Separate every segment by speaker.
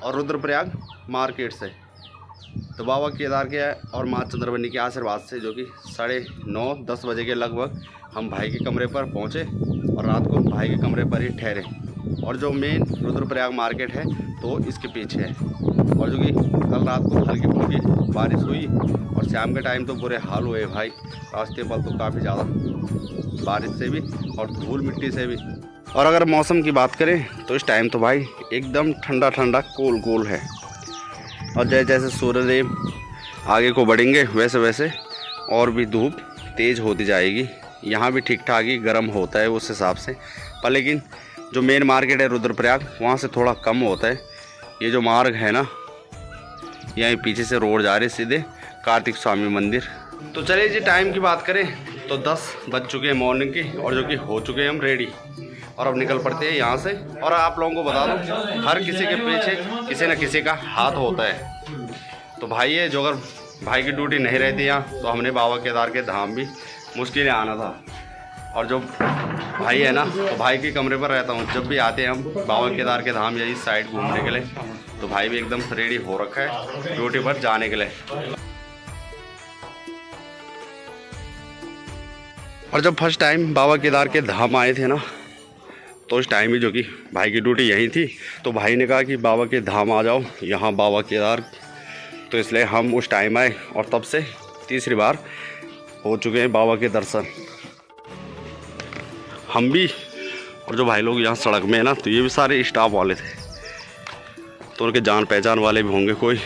Speaker 1: और रुद्रप्रयाग मार्केट से। तो बाबा केदार के और माँ चंद्रवनी के आशीर्वाद से जो कि 9:30-10 बजे के लगभग हम भाई के कमरे पर पहुँचे और रात को भाई के कमरे पर ही ठहरे। और जो मेन रुद्रप्रयाग मार्केट है तो इसके पीछे है। और जो कि कल रात को हल्की फुल्की बारिश हुई और शाम के टाइम तो बुरे हाल हुए भाई, रास्ते पर तो काफ़ी ज़्यादा बारिश से भी और धूल मिट्टी से भी। और अगर मौसम की बात करें तो इस टाइम तो भाई एकदम ठंडा ठंडा कूल कूल है। और जैसे जैसे सूर्यदेव आगे को बढ़ेंगे वैसे वैसे और भी धूप तेज़ होती जाएगी। यहाँ भी ठीक ठाक ही गर्म होता है उस हिसाब से, पर लेकिन जो मेन मार्केट है रुद्रप्रयाग वहाँ से थोड़ा कम होता है। ये जो मार्ग है ना, यहीं पीछे से रोड जा रही है सीधे कार्तिक स्वामी मंदिर। तो चलिए जी, टाइम की बात करें तो 10 बज चुके हैं मॉर्निंग की और जो कि हो चुके हैं हम रेडी और अब निकल पड़ते हैं यहाँ से। और आप लोगों को बता दूँ, हर किसी के पीछे किसी न किसी का हाथ होता है। तो भाई है जो अगर भाई की ड्यूटी नहीं रहती यहाँ तो हमने बाबा केदार के धाम भी मुश्किल आना था। और जो भाई है ना, तो भाई के कमरे पर रहता हूँ। जब भी आते हैं हम बाबा केदार के धाम या इस साइड घूमने के लिए, तो भाई भी एकदम रेडी हो रखा है ड्यूटी पर जाने के लिए। और जब फर्स्ट टाइम बाबा केदार के धाम आए थे ना, तो उस टाइम ही जो कि भाई की ड्यूटी यहीं थी, तो भाई ने कहा कि बाबा के धाम आ जाओ यहाँ बाबा केदार। तो इसलिए हम उस टाइम आए और तब से तीसरी बार हो चुके हैं बाबा के दर्शन हम भी। और जो भाई लोग यहाँ सड़क में है ना, तो ये भी सारे स्टाफ वाले थे, तो उनके जान पहचान वाले भी होंगे कोई।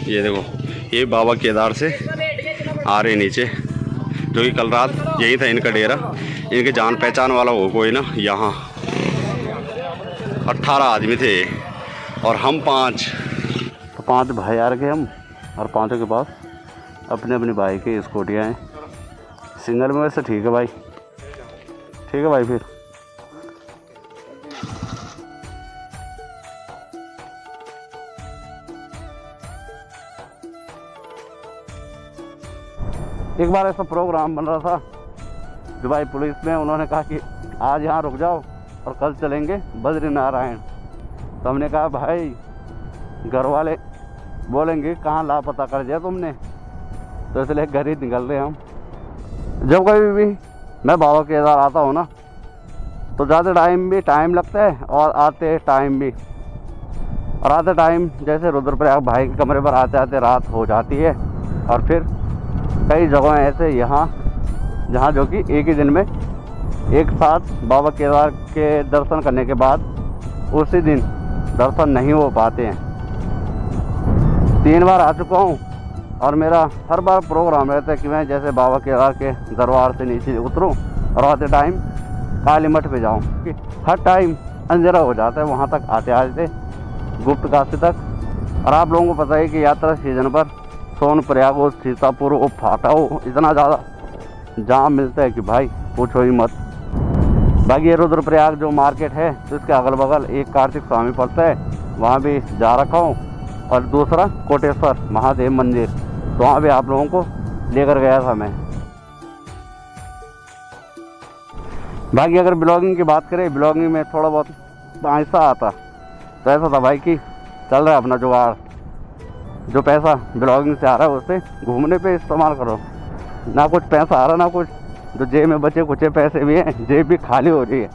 Speaker 1: ये देखो, ये बाबा केदार से आ रहे नीचे, जो कि कल रात यही था इनका डेरा। इनके जान पहचान वाला हो कोई ना। यहाँ 18 आदमी थे और हम 5। तो 5 भाई आ रखे हम, और 5 के पास अपने अपनी बाइक की स्कूटियाँ हैं। सिंगल में वैसे ठीक है भाई, ठीक है भाई। फिर एक बार ऐसा प्रोग्राम बन रहा था दुबई पुलिस में, उन्होंने कहा कि आज यहाँ रुक जाओ और कल चलेंगे बद्रीनारायण। तो हमने कहा भाई घर वाले बोलेंगे कहाँ लापता कर दिया तुमने, तो इसलिए घर ही निकल रहे हम। जब कभी भी मैं बाबा केदार आता हूँ ना, तो ज़्यादा टाइम लगता है और आते टाइम भी। और आते टाइम जैसे रुद्रप्रयाग भाई के कमरे पर आते आते रात हो जाती है। और फिर कई जगह ऐसे यहाँ जहाँ जो कि एक ही दिन में एक साथ बाबा केदार के दर्शन करने के बाद उसी दिन दर्शन नहीं हो पाते हैं। 3 बार आ चुका हूँ और मेरा हर बार प्रोग्राम रहता है कि मैं जैसे बाबा केदार के दरबार से नीचे उतरूँ और आते टाइम काली मठ पे जाऊँ, कि हर टाइम अंधेरा हो जाता है वहाँ तक आते आते गुप्त काशी तक। और आप लोगों को पता है कि यात्रा सीजन पर सोनप्रयाग हो, सीतापुर हो, फाटा हो, इतना ज़्यादा जाम मिलता है कि भाई पूछो ही मत। बाकी ये रुद्रप्रयाग जो मार्केट है, तो इसके अगल बगल एक कार्तिक स्वामी पड़ता है, वहाँ भी जा रखा हूँ। और दूसरा कोटेश्वर महादेव मंदिर, तो वहाँ भी आप लोगों को लेकर गया था मैं। बाकी अगर ब्लॉगिंग की बात करें, ब्लॉगिंग में थोड़ा बहुत पैसा आता, तो ऐसा था भाई कि चल रहा है अपना जुगाड़। जो पैसा ब्लॉगिंग से आ रहा है उससे घूमने पे इस्तेमाल करो। ना कुछ पैसा आ रहा ना कुछ, जो जेब में बचे कुछ पैसे भी हैं, जेब भी खाली हो रही है।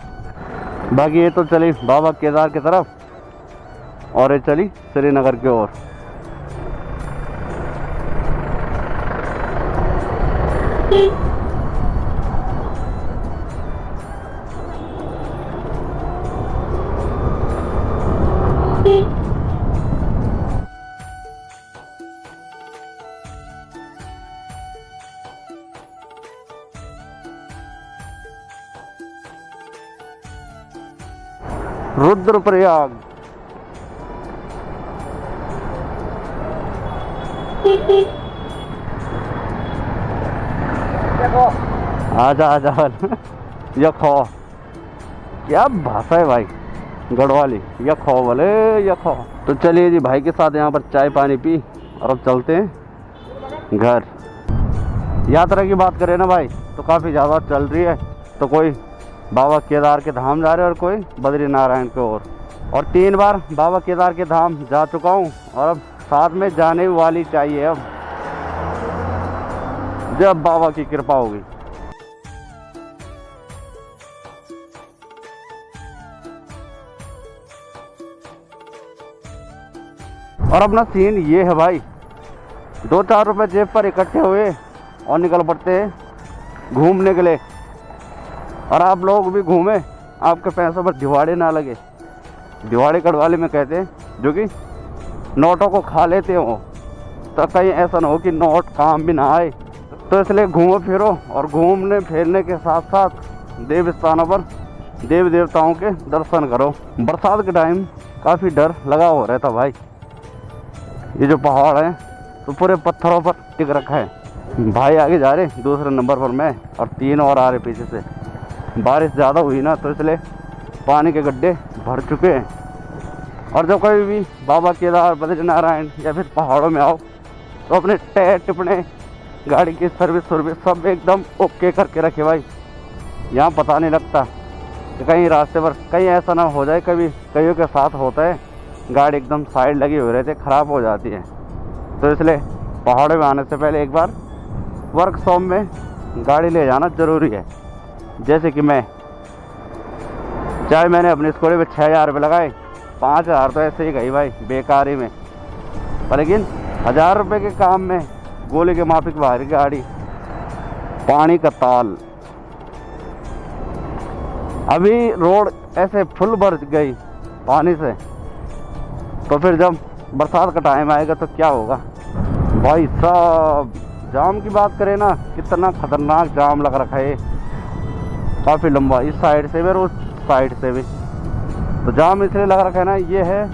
Speaker 1: बाकी ये तो चली बाबा केदार की तरफ और ये चली श्रीनगर की ओर। रुद्रप्रयाग आजा आजा यखो, क्या भाषा है भाई गढ़वाली, यखो बोले यखो। तो चलिए जी, भाई के साथ यहाँ पर चाय पानी पी और अब चलते हैं घर। यात्रा की बात करें ना भाई, तो काफ़ी ज़्यादा चल रही है, तो कोई बाबा केदार के धाम जा रहे हैं और कोई बद्री नारायण की ओर। और 3 बार बाबा केदार के धाम जा चुका हूँ और अब साथ में जाने वाली चाहिए अब, जब बाबा की कृपा होगी। और अपना सीन ये है भाई, 2-4 रुपए जेब पर इकट्ठे हुए और निकल पड़ते हैं घूमने के लिए। और आप लोग भी घूमें, आपके पैसों पर दिवाड़े ना लगे। दिवाड़े कड़वाले में कहते हैं, जो कि नोटों को खा लेते हो, तो कहीं ऐसा ना हो कि नोट काम भी ना आए। तो इसलिए घूमो फिरो और घूमने फिरने के साथ साथ देव स्थानों पर देव देवताओं के दर्शन करो। बरसात के टाइम काफ़ी डर लगा हो रहता भाई। ये जो पहाड़ है तो पूरे पत्थरों पर टिक रखा है। भाई आगे जा रहे, दूसरे नंबर पर मैं, और 3 और आ रहे पीछे से। बारिश ज़्यादा हुई ना तो इसलिए पानी के गड्ढे भर चुके हैं। और जब कभी भी बाबा केदार, बद्री नारायण या फिर पहाड़ों में आओ तो अपने टायर टिपने, गाड़ी की सर्विस सब एकदम ओके करके रखे भाई। यहाँ पता नहीं लगता कि कहीं रास्ते पर कहीं ऐसा ना हो जाए, कभी कईयों के साथ होता है, गाड़ी एकदम साइड लगी हुई रहती है, ख़राब हो जाती है। तो इसलिए पहाड़ों में आने से पहले एक बार वर्कशॉप में गाड़ी ले जाना ज़रूरी है। जैसे कि मैं, चाहे मैंने अपनी स्कूटी में 6,000 रुपये लगाए, 5,000 तो ऐसे ही गई भाई बेकारी में, पर लेकिन 1,000 रुपये के काम में गोली के माफिक बाहरी गाड़ी, पानी का ताल। अभी रोड ऐसे फुल भर गई पानी से, तो फिर जब बरसात का टाइम आएगा तो क्या होगा भाई साहब। जाम की बात करें ना, कितना खतरनाक जाम लग रखा है, काफ़ी लंबा, इस साइड से भी और उस साइड से भी। तो जाम इसलिए लग रखा है ना, ये है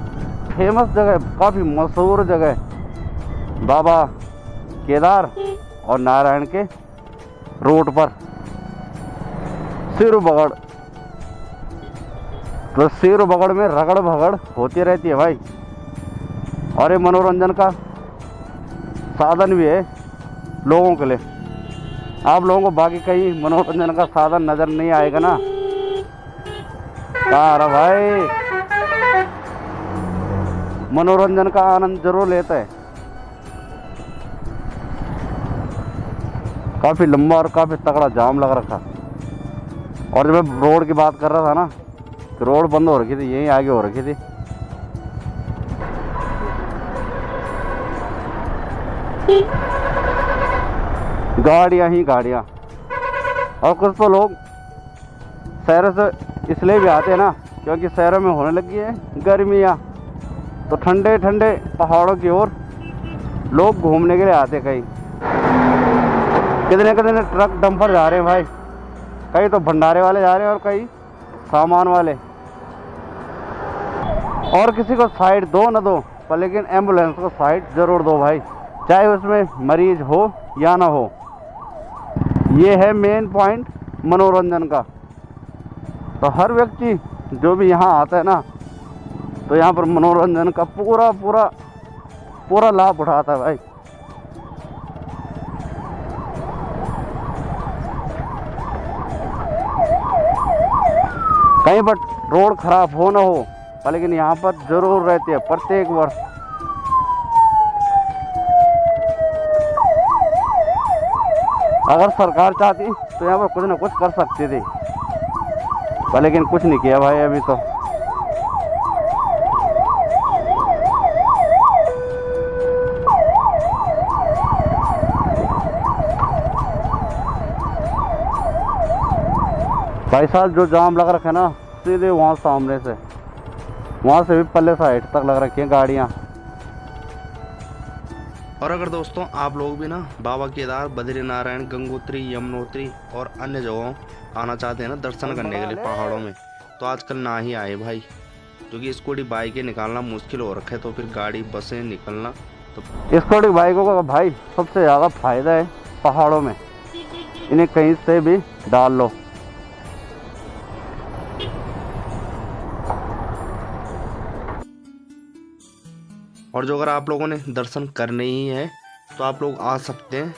Speaker 1: फेमस जगह, काफ़ी मशहूर जगह, बाबा केदार और नारायण के रोड पर सिर बगड़। तो सिर बगड़ में रगड़ भगड़ होती रहती है भाई। और ये मनोरंजन का साधन भी है लोगों के लिए। आप लोगों को बाकी कहीं मनोरंजन का साधन नज़र नहीं आएगा ना, अरे भाई मनोरंजन का आनंद जरूर लेते हैं। काफ़ी लंबा और काफ़ी तगड़ा जाम लग रखा। और जब मैं रोड की बात कर रहा था ना, तो रोड बंद हो रखी थी, यहीं आगे हो रखी थी। गाड़ियाँ ही गाड़ियाँ। और कुछ तो लोग शहरों से इसलिए भी आते हैं ना, क्योंकि शहरों में होने लगी है गर्मियाँ, तो ठंडे ठंडे पहाड़ों की ओर लोग घूमने के लिए आते। कहीं कितने कितने ट्रक डंपर जा रहे हैं भाई, कई तो भंडारे वाले जा रहे हैं और कई सामान वाले। और किसी को साइड दो ना दो, पर लेकिन एम्बुलेंस को साइड ज़रूर दो भाई, चाहे उसमें मरीज हो या ना हो। ये है मेन पॉइंट मनोरंजन का। तो हर व्यक्ति जो भी यहाँ आता है ना, तो यहाँ पर मनोरंजन का पूरा लाभ उठाता है भाई। कहीं पर रोड खराब हो ना हो, पर लेकिन यहाँ पर जरूर रहती है प्रत्येक वर्ष। अगर सरकार चाहती तो यहाँ पर कुछ ना कुछ कर सकती थी, पर लेकिन कुछ नहीं किया भाई अभी तो। भाई साहब जो जाम लग रखा है ना, सीधे वहाँ सामने से, वहाँ से भी पल्ले साइड तक लग रखी हैं गाड़ियाँ। और अगर दोस्तों आप लोग भी ना बाबा केदार, बद्री नारायण, गंगोत्री, यमुनोत्री और अन्य जगहों आना चाहते हैं ना दर्शन करने के लिए पहाड़ों में, तो आजकल ना ही आए भाई, क्योंकि स्कूटी बाइकें निकालना मुश्किल हो रखा है, तो फिर गाड़ी बसें निकलना। तो स्कूटी बाइकों का भाई सबसे ज़्यादा फायदा है पहाड़ों में, इन्हें कहीं से भी डाल लो। और जो अगर आप लोगों ने दर्शन करने ही है तो आप लोग आ सकते हैं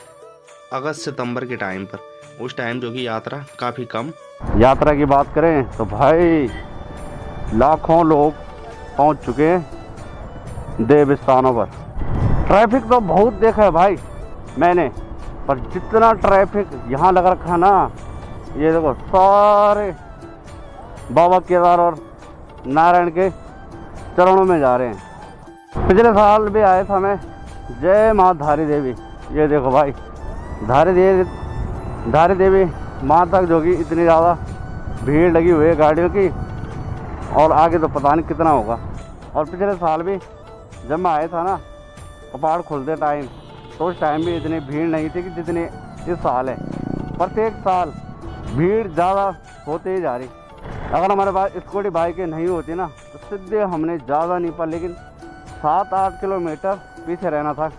Speaker 1: अगस्त सितंबर के टाइम पर, उस टाइम जो कि यात्रा काफ़ी कम। यात्रा की बात करें तो भाई लाखों लोग पहुंच चुके हैं देव स्थानों पर। ट्रैफिक तो बहुत देखा है भाई मैंने, पर जितना ट्रैफिक यहाँ लग रखा ना, ये देखो सारे बाबा केदार और नारायण के चरणों में जा रहे हैं। पिछले साल भी आए था मैं, जय माँ धारी देवी। ये देखो भाई धारी देवी माँ तक जो कि इतनी ज़्यादा भीड़ लगी हुई है गाड़ियों की, और आगे तो पता नहीं कितना होगा। और पिछले साल भी जब मैं आया था ना कपाड़ खुलते टाइम, तो उस टाइम भी इतनी भीड़ नहीं थी कि जितनी इस साल है। प्रत्येक साल भीड़ ज़्यादा होते ही जा रही। अगर हमारे पास स्कूटी बाइकें नहीं होती ना तो सीधे हमने ज़्यादा नहीं पर लेकिन 7-8 किलोमीटर पीछे रहना था।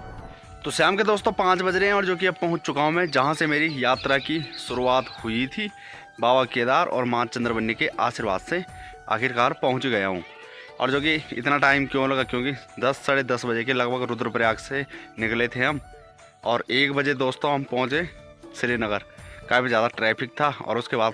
Speaker 1: तो शाम के दोस्तों 5 बज रहे हैं और जो कि अब पहुंच चुका हूं मैं जहां से मेरी यात्रा की शुरुआत हुई थी। बाबा केदार और माँ चंद्रवनी के आशीर्वाद से आखिरकार पहुंच गया हूं। और जो कि इतना टाइम क्यों लगा, क्योंकि 10 साढ़े 10 बजे के लगभग रुद्रप्रयाग से निकले थे हम, और 1 बजे दोस्तों हम पहुंचे श्रीनगर। काफ़ी ज़्यादा ट्रैफिक था और उसके बाद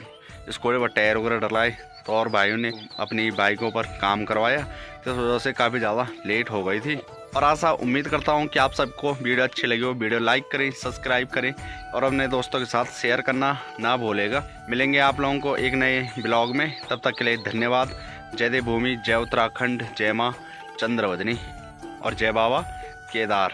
Speaker 1: स्कूटी पर टायर वगैरह डलाए तो और भाइयों ने अपनी बाइकों पर काम करवाया, तो इस वजह से काफ़ी ज़्यादा लेट हो गई थी। और आशा उम्मीद करता हूं कि आप सबको वीडियो अच्छी लगी हो। वीडियो लाइक करें, सब्सक्राइब करें और अपने दोस्तों के साथ शेयर करना ना भूलेगा। मिलेंगे आप लोगों को एक नए ब्लॉग में, तब तक के लिए धन्यवाद। जय देवभूमि, जय उत्तराखंड, जय माँ चंद्रवदनी और जय बाबा केदार।